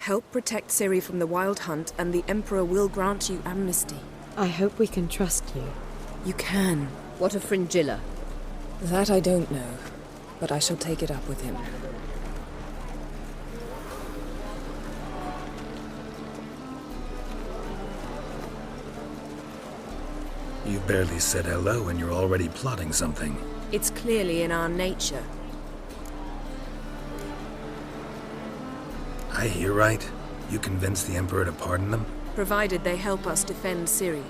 Help protect Ciri from the Wild Hunt, and the Emperor will grant you amnesty. I hope we can trust you. You can. What of Fringilla? That I don't know, but I shall take it up with him. You barely said hello and you're already plotting something. It's clearly in our nature. I hear right. You convinced the Emperor to pardon them? Provided they help us defend Ciri.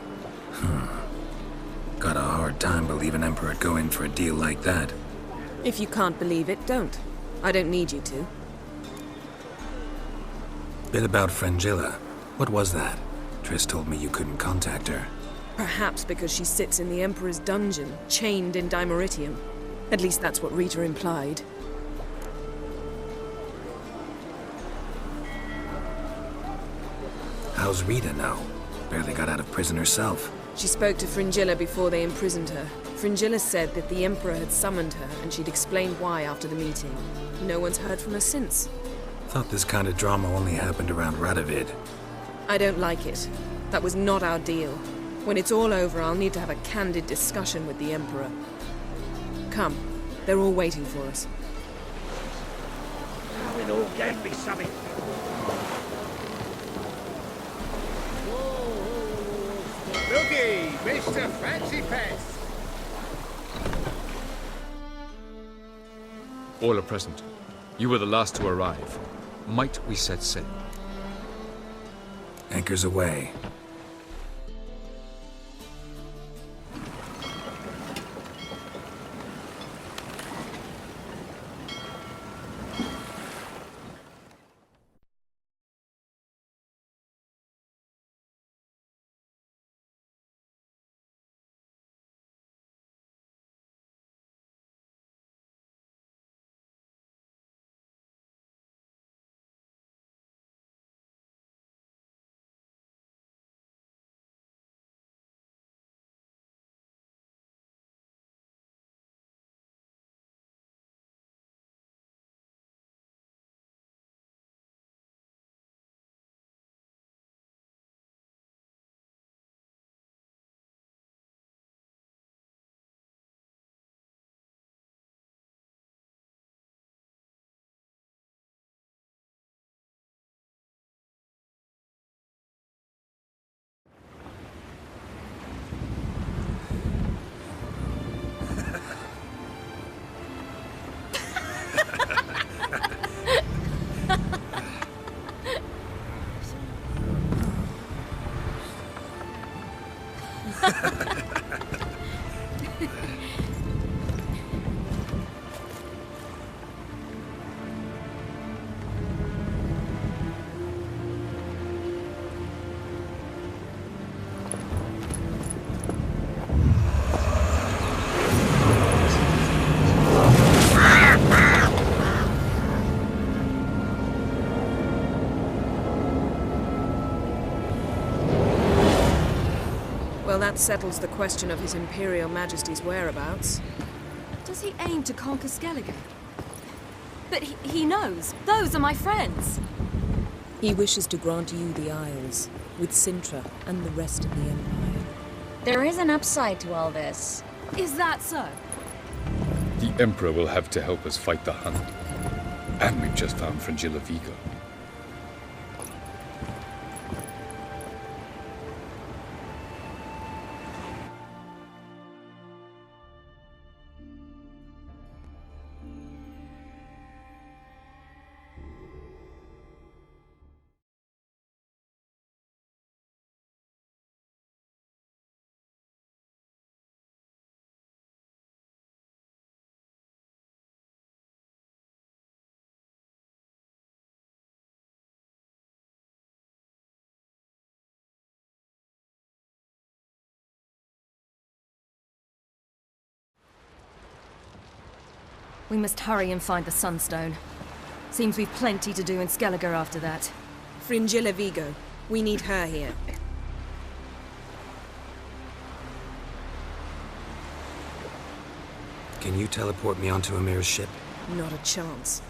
Got a hard time believing Emperor would go in for a deal like that. If you can't believe it, don't. I don't need you to. Bit about Fringilla. What was that? Triss told me you couldn't contact her. Perhaps because she sits in the Emperor's dungeon, chained in Dimeritium. At least that's what Rita implied. How's Rita now? Barely got out of prison herself. She spoke to Fringilla before they imprisoned her. Fringilla said that the Emperor had summoned her, and she'd explained why after the meeting. No one's heard from her since. Thought this kind of drama only happened around Radovid. I don't like it. That was not our deal. When it's all over, I'll need to have a candid discussion with the Emperor. Come. They're all waiting for us. It all gave me something. Looky, Mr. Fancy Pants. All are present. You were the last to arrive. Might we set sail? Anchors away. Well, that settles the question of His Imperial Majesty's whereabouts. Does he aim to conquer Skellige? But he knows. Those are my friends. He wishes to grant you the Isles, with Cintra and the rest of the Empire. There is an upside to all this. Is that so? The Emperor will have to help us fight the Hunt. And we've just found Fringilla Vigo. We must hurry and find the Sunstone. Seems we've plenty to do in Skellige after that. Fringilla Vigo. We need her here. Can you teleport me onto Amir's ship? Not a chance.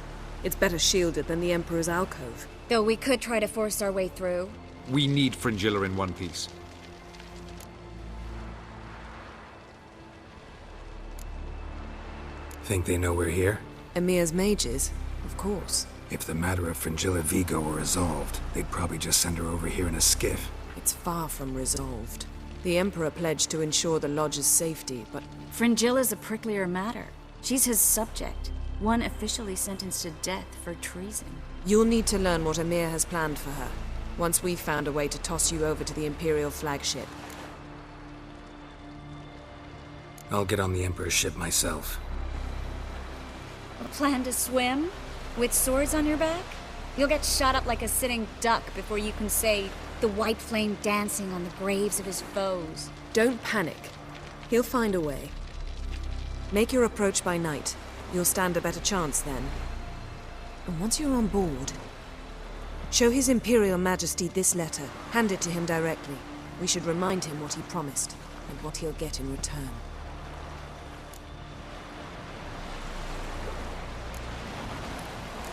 It's better shielded than the Emperor's alcove. Though we could try to force our way through. We need Fringilla in one piece. Think they know we're here? Emir's mages, of course. If the matter of Fringilla Vigo were resolved, they'd probably just send her over here in a skiff. It's far from resolved. The Emperor pledged to ensure the Lodge's safety, but Fringilla's a pricklier matter. She's his subject, one officially sentenced to death for treason. you'll need to learn what Emir has planned for her, once we've found a way to toss you over to the Imperial flagship. I'll get on the Emperor's ship myself. Plan to swim? With swords on your back? You'll get shot up like a sitting duck before you can say, the white flame dancing on the graves of his foes. Don't panic. He'll find a way. Make your approach by night. You'll stand a better chance then. And once you're on board, show His Imperial Majesty this letter. Hand it to him directly. We should remind him what he promised, and what he'll get in return.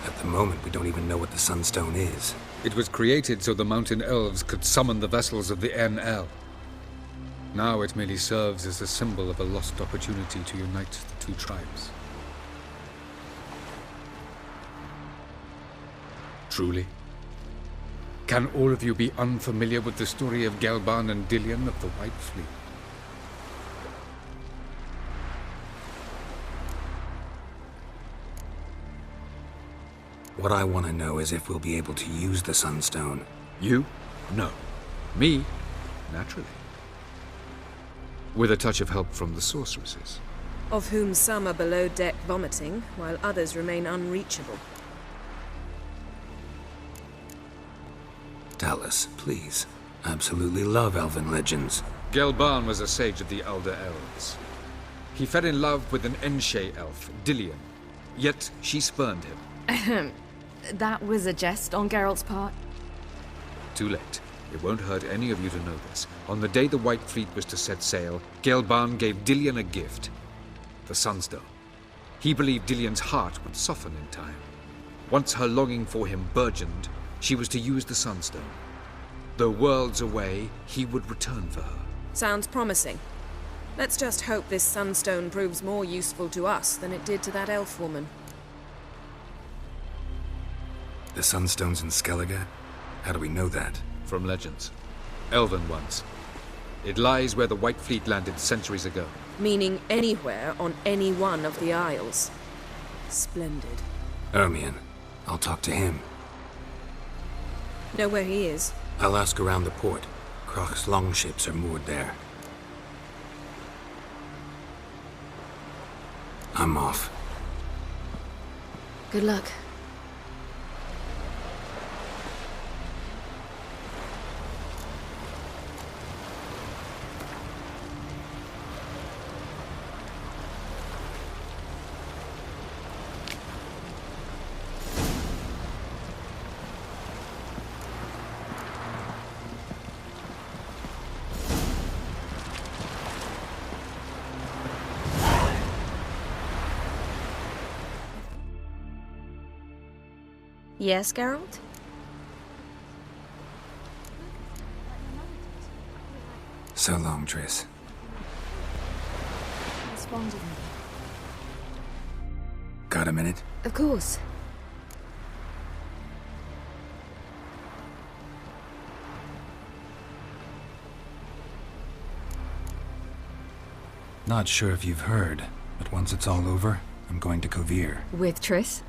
At the moment, we don't even know what the Sunstone is. It was created so the Mountain Elves could summon the vessels of the NL. Now it merely serves as a symbol of a lost opportunity to unite the two tribes. Truly? Can all of you be unfamiliar with the story of Gelban and Dillion of the White Fleet? What I want to know is if we'll be able to use the Sunstone. You? No. Me? Naturally. With a touch of help from the sorceresses. Of whom some are below deck vomiting, while others remain unreachable. Tell us, please. I absolutely love elven legends. Gelban was a sage of the Elder Elves. He fell in love with an Enshe elf, Dillion. Yet she spurned him. That was a jest on Geralt's part. Too late. It won't hurt any of you to know this. On the day the White Fleet was to set sail, Gelban gave Dillion a gift. The Sunstone. He believed Dillion's heart would soften in time. Once her longing for him burgeoned, she was to use the Sunstone. Though worlds away, he would return for her. Sounds promising. Let's just hope this Sunstone proves more useful to us than it did to that elf woman. The Sunstone's in Skellige? How do we know that? From legends. Elven ones. It lies where the White Fleet landed centuries ago. Meaning anywhere on any one of the Isles. Splendid. Ermion. I'll talk to him. Know where he is? I'll ask around the port. Croc's longships are moored there. I'm off. Good luck. Yes, Geralt? So long, Triss. Responded. Got a minute? Of course. Not sure if you've heard, but once it's all over, I'm going to Kovir. With Triss?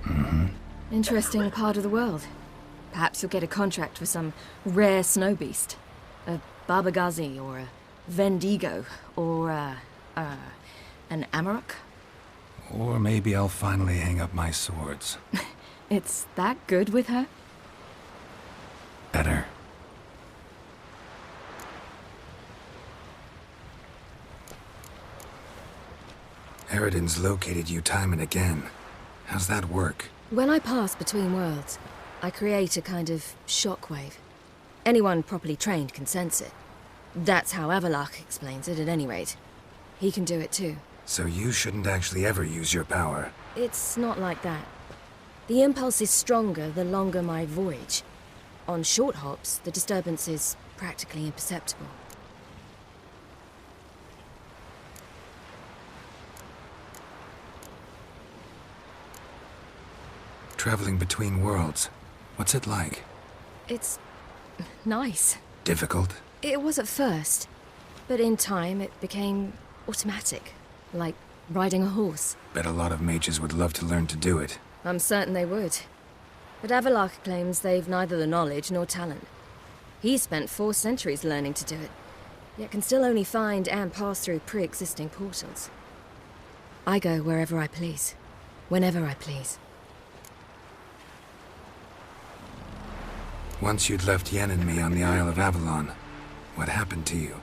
Mm-hmm. Interesting part of the world. Perhaps you'll get a contract for some rare snow beast. A Barbagazi, or a Vendigo, or an Amarok. Or maybe I'll finally hang up my swords. It's that good with her? Better. Eridan's located you time and again. How's that work? When I pass between worlds, I create a kind of shockwave. Anyone properly trained can sense it. That's how Avallac'h explains it, at any rate. He can do it too. So you shouldn't actually ever use your power. It's not like that. The impulse is stronger the longer my voyage. On short hops, the disturbance is practically imperceptible. Traveling between worlds, what's it like? It's nice. Difficult? It was at first, but in time it became automatic, like riding a horse. Bet a lot of mages would love to learn to do it. I'm certain they would. But Avallac'h claims they've neither the knowledge nor talent. He spent 4 centuries learning to do it, yet can still only find and pass through pre-existing portals. I go wherever I please, whenever I please. Once you'd left Yen and me on the Isle of Avalon, what happened to you?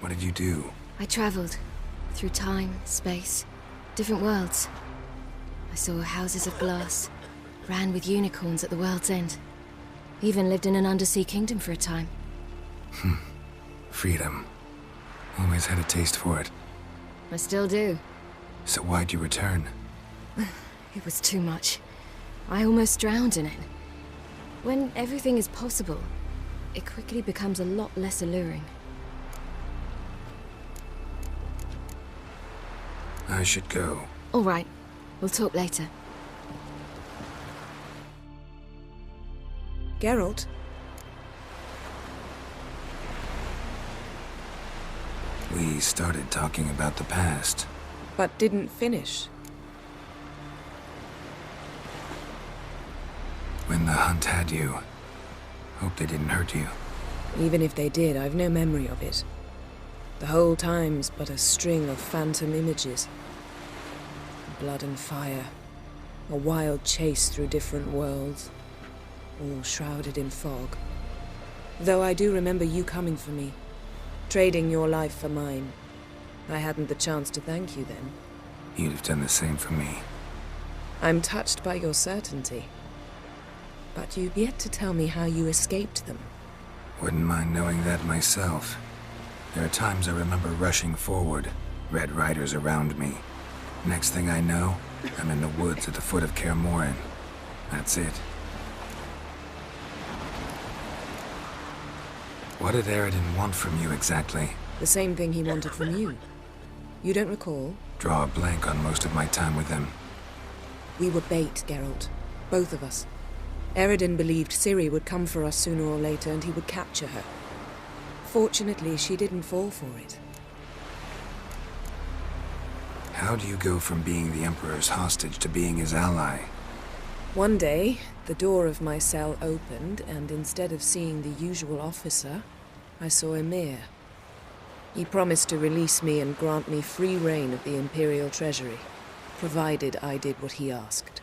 What did you do? I traveled through time, space, different worlds. I saw houses of glass, ran with unicorns at the world's end. Even lived in an undersea kingdom for a time. Freedom. Always had a taste for it. I still do. So why'd you return? It was too much. I almost drowned in it. When everything is possible, it quickly becomes a lot less alluring. I should go. All right. We'll talk later. Geralt? We started talking about the past. But didn't finish. When the hunt had you. Hope they didn't hurt you. Even if they did, I've no memory of it. The whole time's but a string of phantom images. Blood and fire. A wild chase through different worlds. All shrouded in fog. Though I do remember you coming for me. Trading your life for mine. I hadn't the chance to thank you then. You'd have done the same for me. I'm touched by your certainty. But you've yet to tell me how you escaped them. Wouldn't mind knowing that myself. There are times I remember rushing forward, Red Riders around me. Next thing I know, I'm in the woods at the foot of Kaer Morhen. That's it. What did Eredin want from you exactly? The same thing he wanted from you. You don't recall? Draw a blank on most of my time with him. We were bait, Geralt. Both of us. Eredin believed Ciri would come for us sooner or later and he would capture her. Fortunately, she didn't fall for it. How do you go from being the Emperor's hostage to being his ally? One day, the door of my cell opened, and instead of seeing the usual officer, I saw Emhyr. He promised to release me and grant me free reign of the Imperial Treasury, provided I did what he asked.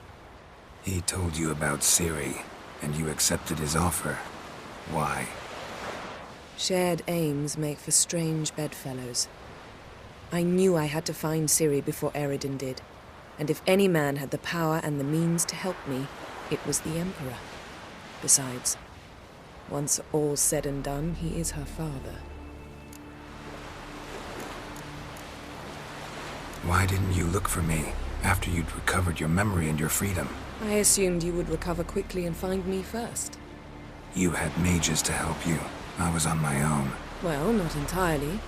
He told you about Ciri, and you accepted his offer. Why? Shared aims make for strange bedfellows. I knew I had to find Ciri before Eredin did, and if any man had the power and the means to help me, it was the Emperor. Besides, once all's said and done, he is her father. Why didn't you look for me after you'd recovered your memory and your freedom? I assumed you would recover quickly and find me first. You had mages to help you. I was on my own. Well, not entirely.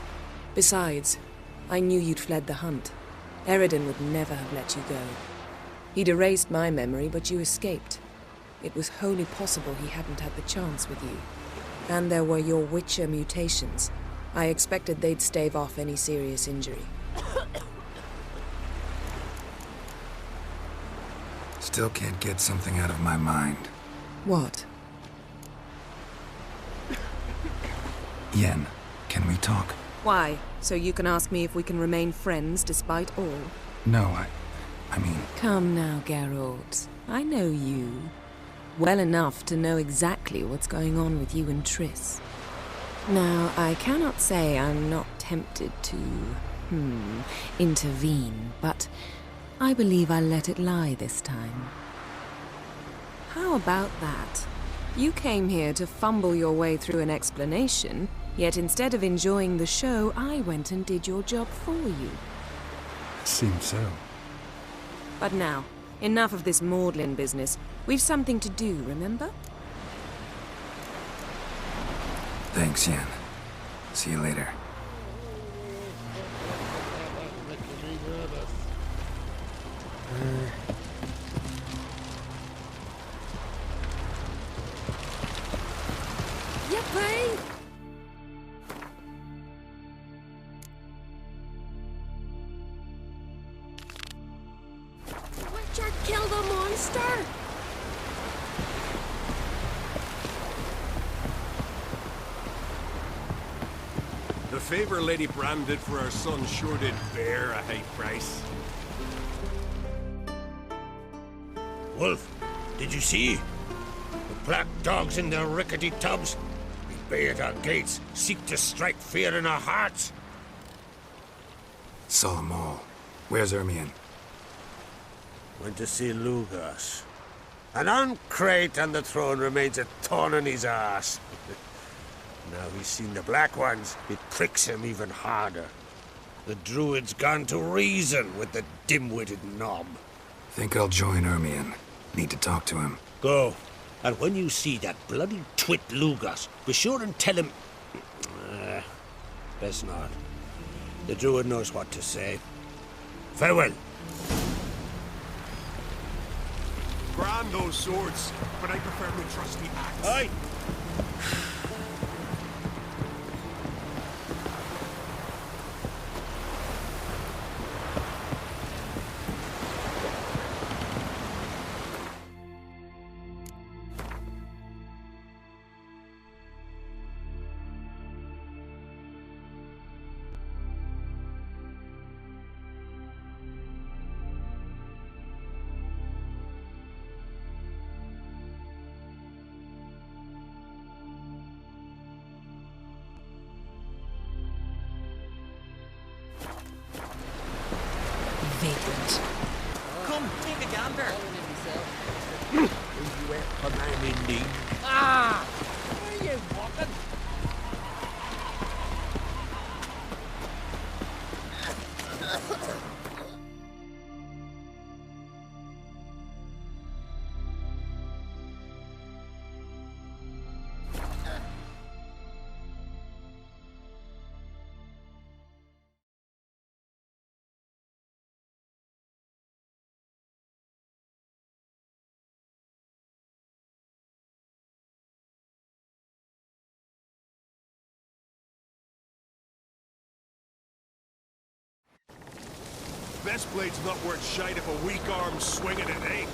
Besides, I knew you'd fled the hunt. Eredin would never have let you go. He'd erased my memory, but you escaped. It was wholly possible he hadn't had the chance with you. And there were your Witcher mutations. I expected they'd stave off any serious injury. Still can't get something out of my mind. What? Yen, can we talk? Why? So you can ask me if we can remain friends despite all? No, I mean... Come now, Geralt. I know you. Well enough to know exactly what's going on with you and Triss. Now, I cannot say I'm not tempted to... intervene, but I believe I'll let it lie this time. How about that? You came here to fumble your way through an explanation, yet instead of enjoying the show, I went and did your job for you. Seems so. But now, Enough of this maudlin business. We've something to do, remember? Thanks, Yen. See you later. Yippee! Would you kill the monster? The favor Lady Bram did for our son sure did bear a high price. Wolf, did you see? The black dogs in their rickety tubs. We bay at our gates, seek to strike fear in our hearts. Saw 'em all. Where's Ermion? Went to see Lugas. An uncrate on the throne remains a thorn in his arse. Now he's seen the Black Ones, it pricks him even harder. The Druid's gone to reason with the dim-witted knob. Think I'll join Ermion. Need to talk to him. Go. And when you see that bloody twit Lugas, be sure and tell him... best not. The Druid knows what to say. Farewell. Grand those swords, but I prefer the trusty axe. Aye. Vagrant. Come, take a gander. You went for man in need. Ah! Where are you walking? Best blade's not worth shite if a weak arm's swinging it, eh?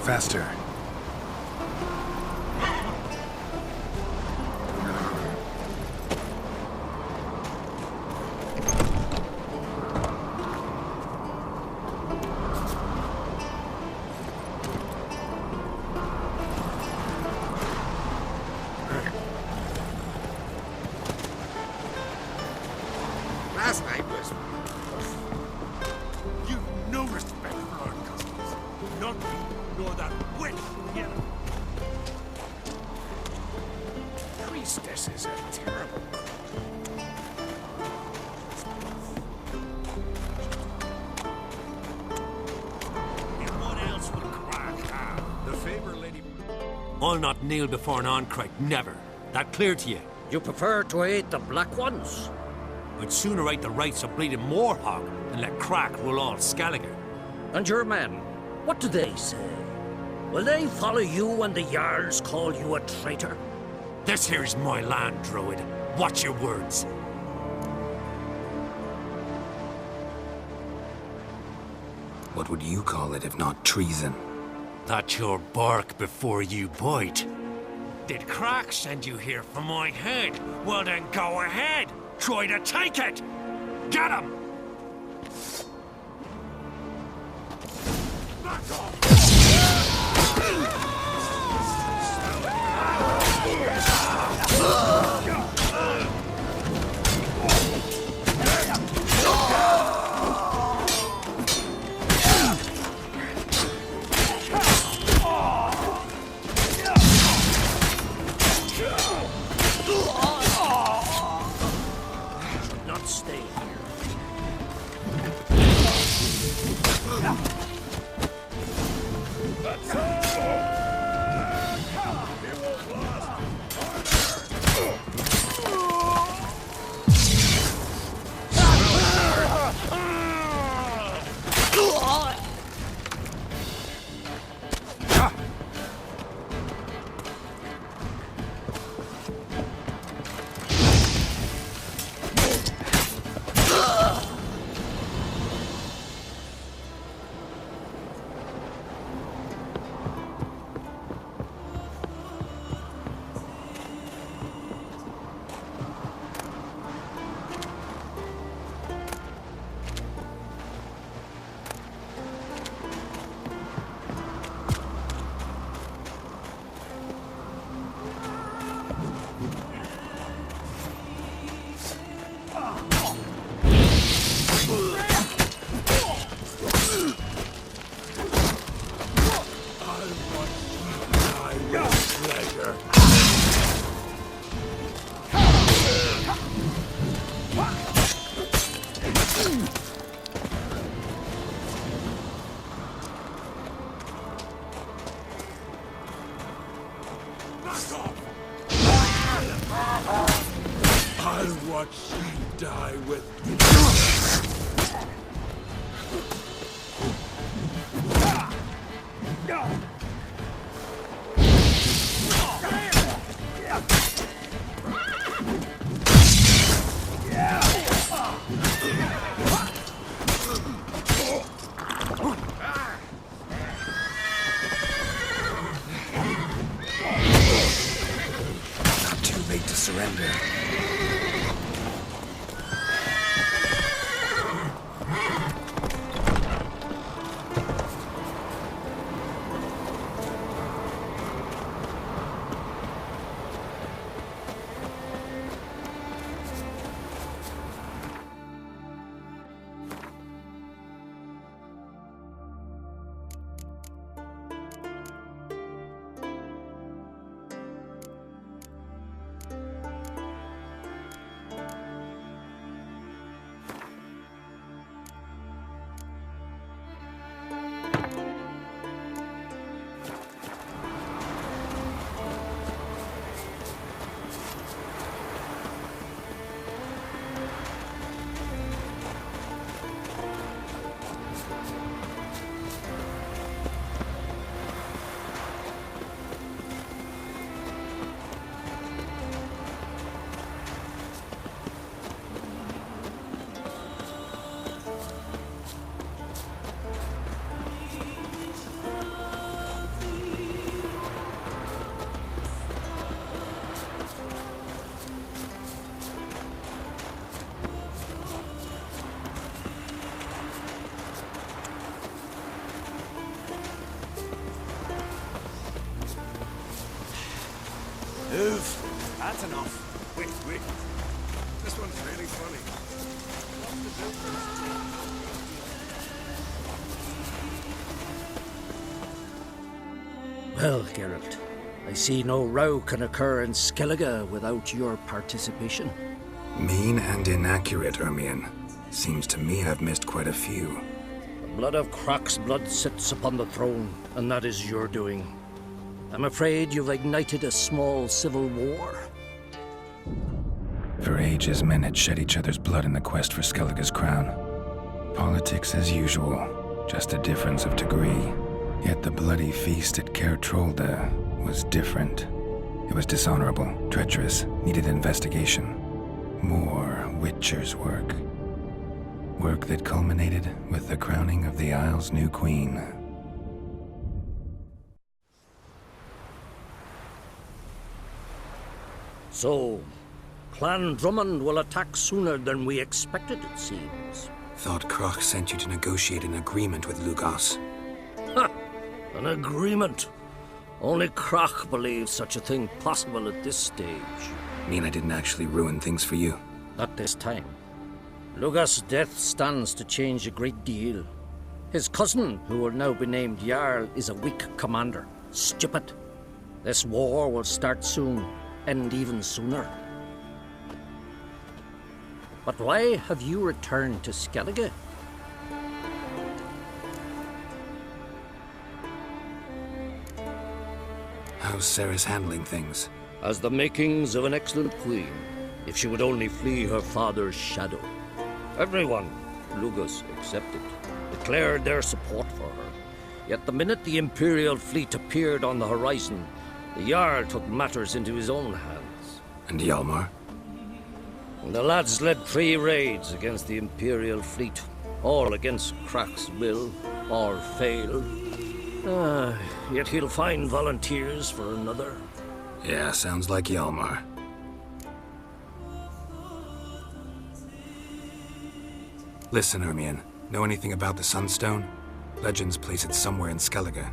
Faster. Last night was... You've no respect for our customs. Not me, nor that witch here. Priestesses are terrible. And what else would Crack have? The favor, Lady... I'll not kneel before an Oncrite, never. That clear to you? You prefer to aid the Black Ones? I'd sooner right the rights of bleeding Morhog than let Crack rule all Skellige. And your men, what do they say? Will they follow you when the Jarls call you a traitor? This here's my land, Druid. Watch your words. What would you call it if not treason? That's your bark before you bite. Did Crack send you here for my head? Well then go ahead! Try to take it! Get him! Back off! Not stay here. I'll watch you die with... Not too late to surrender. That's enough. Wait. This one's really funny. Well, Geralt, I see no row can occur in Skellige without your participation. Mean and inaccurate, Ermion. Seems to me I've missed quite a few. The blood of Crach's blood sits upon the throne, and that is your doing. I'm afraid you've ignited a small civil war. For ages, men had shed each other's blood in the quest for Skellige's crown. Politics as usual, just a difference of degree. Yet the bloody feast at Caer Trolde was different. It was dishonorable, treacherous, needed investigation. More Witcher's work. Work that culminated with the crowning of the Isle's new queen. So, Clan Drummond will attack sooner than we expected, it seems. Thought Crach sent you to negotiate an agreement with Lugos. Ha! An agreement. Only Crach believes such a thing possible at this stage. Mean I didn't actually ruin things for you? Not this time. Lugos' death stands to change a great deal. His cousin, who will now be named Jarl, is a weak commander. Stupid. This war will start soon, end even sooner. But why have you returned to Skellige? How's Sarah's handling things? Has the makings of an excellent queen, if she would only flee her father's shadow. Everyone, Lugos excepted, declared their support for her. Yet the minute the Imperial fleet appeared on the horizon, the Jarl took matters into his own hands. And Hjalmar? The lads led 3 raids against the Imperial fleet, all against Crach's will, or fail. Yet he'll find volunteers for another. Yeah, sounds like Hjalmar. Listen, Ermion. Know anything about the Sunstone? Legends place it somewhere in Skellige.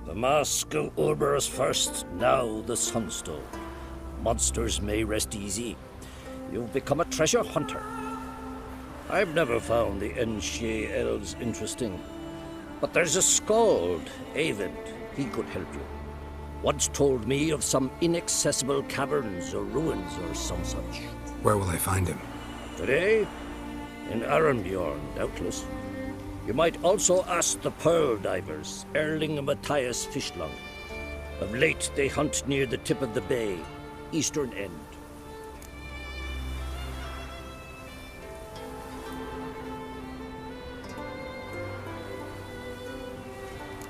The Mask of Urberus first, now the Sunstone. Monsters may rest easy. You've become a treasure hunter. I've never found the Enshe elves interesting. But there's a skald, Eyvind. He could help you. Once told me of some inaccessible caverns or ruins or some such. Where will I find him? Today? In Arenbjorn, doubtless. You might also ask the Pearl Divers, Erling and Matthias Fishlung. Of late, they hunt near the tip of the bay, eastern end.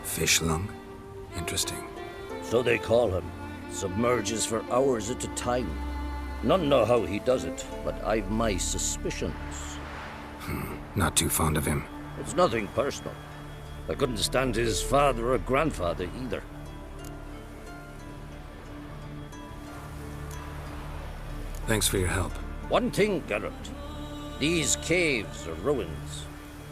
Fishlung? Interesting. So they call him. Submerges for hours at a time. None know how he does it, but I've my suspicions. Not too fond of him. It's nothing personal. I couldn't stand his father or grandfather either. Thanks for your help. One thing, Geralt. These caves are ruins.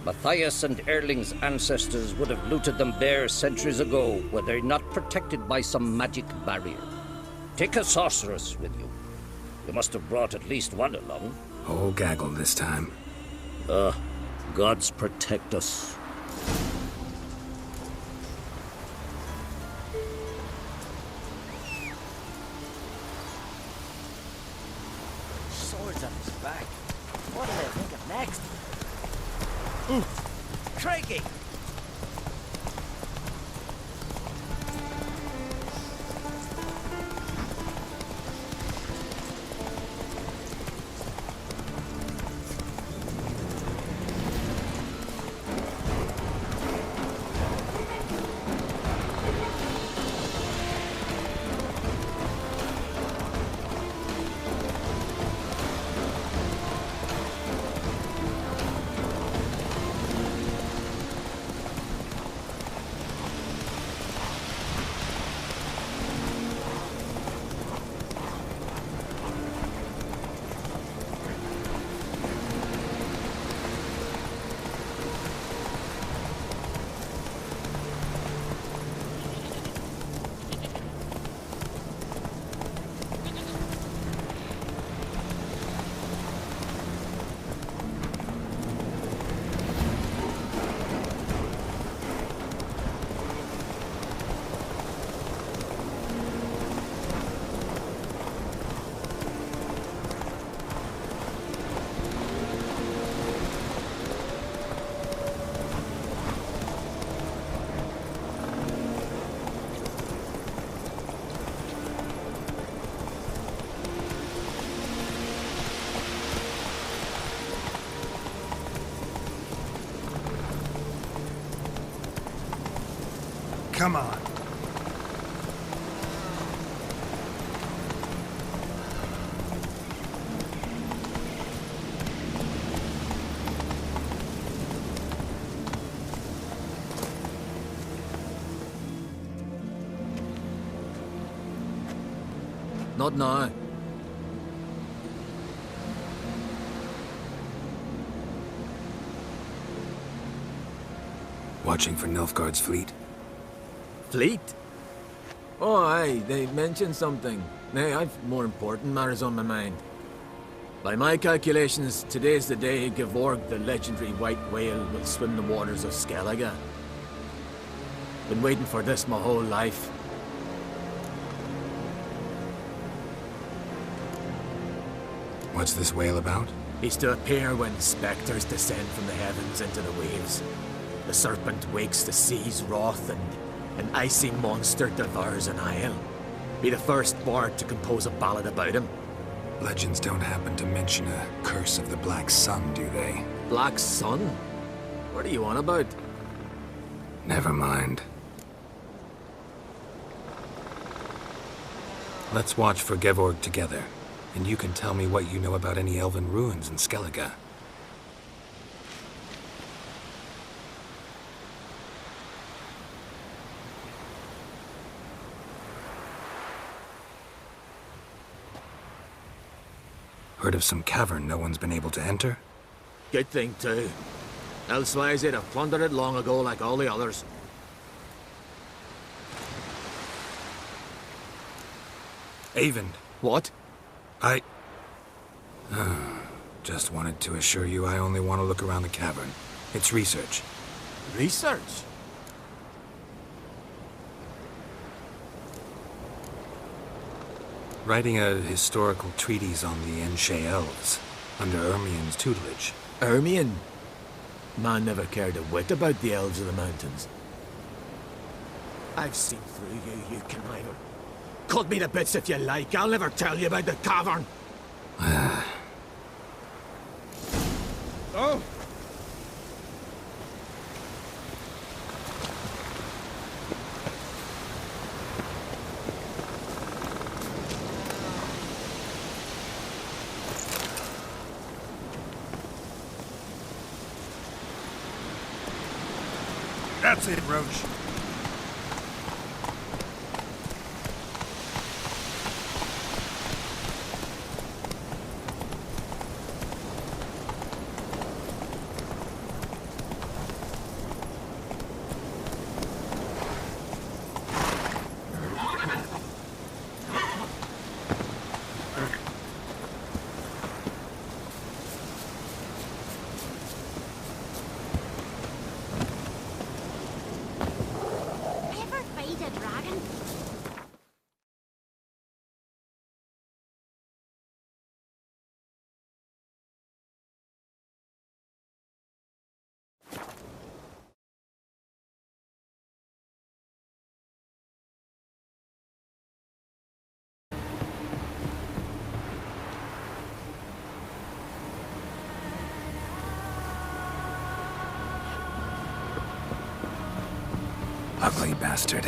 Matthias and Erling's ancestors would have looted them bare centuries ago were they not protected by some magic barrier. Take a sorceress with you. You must have brought at least one along. Whole gaggle this time. Gods protect us. Swords on his back. What do they think of next? Craigie! Come on. Not now. Watching for Nilfgaard's fleet? Fleet? Oh, aye, they mentioned something. Nay, I've more important matters on my mind. By my calculations, today's the day Gevorg, the legendary white whale, will swim the waters of Skellige. Been waiting for this my whole life. What's this whale about? He's to appear when spectres descend from the heavens into the waves. The serpent wakes the sea's wrath, and an icy monster devours an isle. Be the first bard to compose a ballad about him. Legends don't happen to mention a curse of the Black Sun, do they? Black Sun? What are you on about? Never mind. Let's watch for Gevorg together, and you can tell me what you know about any elven ruins in Skellige. Heard of some cavern no one's been able to enter? Good thing, too. Elsewise, they'd have plundered it long ago like all the others. Eyvind. What? I... just wanted to assure you I only want to look around the cavern. It's research. Research? Writing a historical treatise on the Enshe Elves, under Ermien's tutelage. Ermien? Man never cared a whit about the elves of the mountains. I've seen through you, you conniver. Cut me to bits if you like, I'll never tell you about the cavern. Oh! That's it, Roach. Ugly bastard.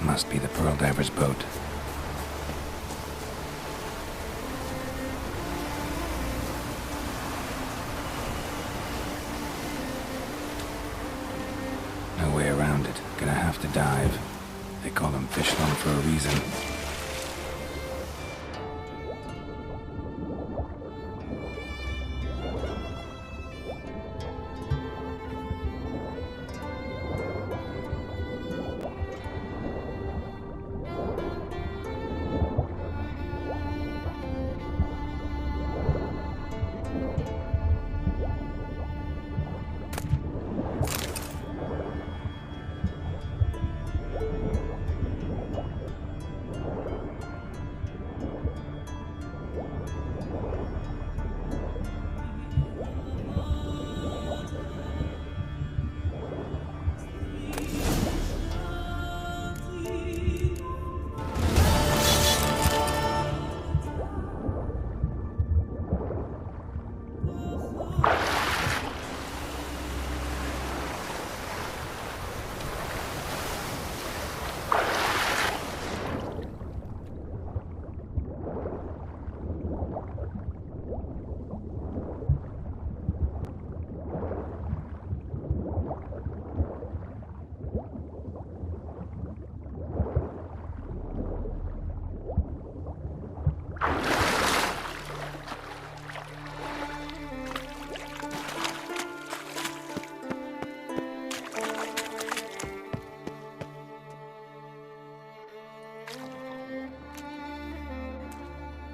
Must be the Pearl Diver's boat. No way around it. Gonna have to dive. They call them Fishlong for a reason.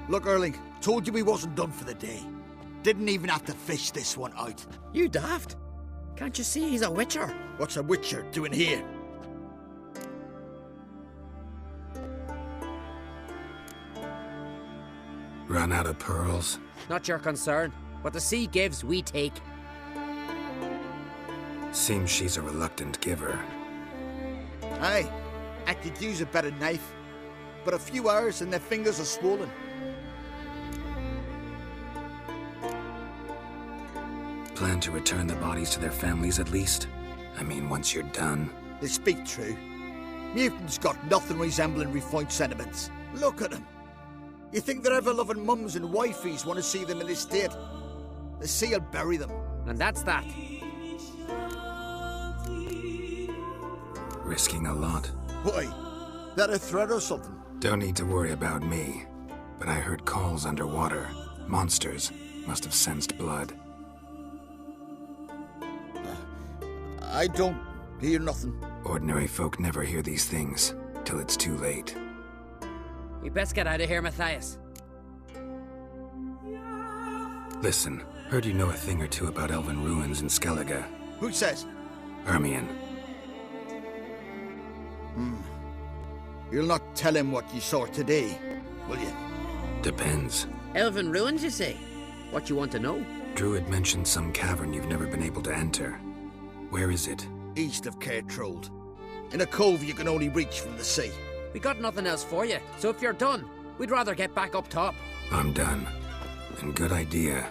Look, Erling, told you we wasn't done for the day. Didn't even have to fish this one out. You daft? Can't you see he's a witcher? What's a witcher doing here? Run out of pearls? Not your concern. What the sea gives, we take. Seems she's a reluctant giver. Aye, I could use a better knife. But a few hours and their fingers are swollen. Plan to return the bodies to their families at least? I mean, once you're done. They speak true. Mutants got nothing resembling refined sentiments. Look at them. You think their ever-loving mums and wifeys want to see them in this state? The sea will bury them. And that's that. Risking a lot. Why? That a threat or something? Don't need to worry about me. But I heard calls underwater. Monsters must have sensed blood. I don't hear nothing. Ordinary folk never hear these things, till it's too late. We best get out of here, Matthias. Listen, heard you know a thing or two about elven ruins in Skellige. Who says? Hermione. You'll not tell him what you saw today, will you? Depends. Elven ruins, you say? What you want to know? Druid mentioned some cavern you've never been able to enter. Where is it? East of Caer Trold. In a cove you can only reach from the sea. We got nothing else for you, so if you're done, we'd rather get back up top. I'm done. And good idea.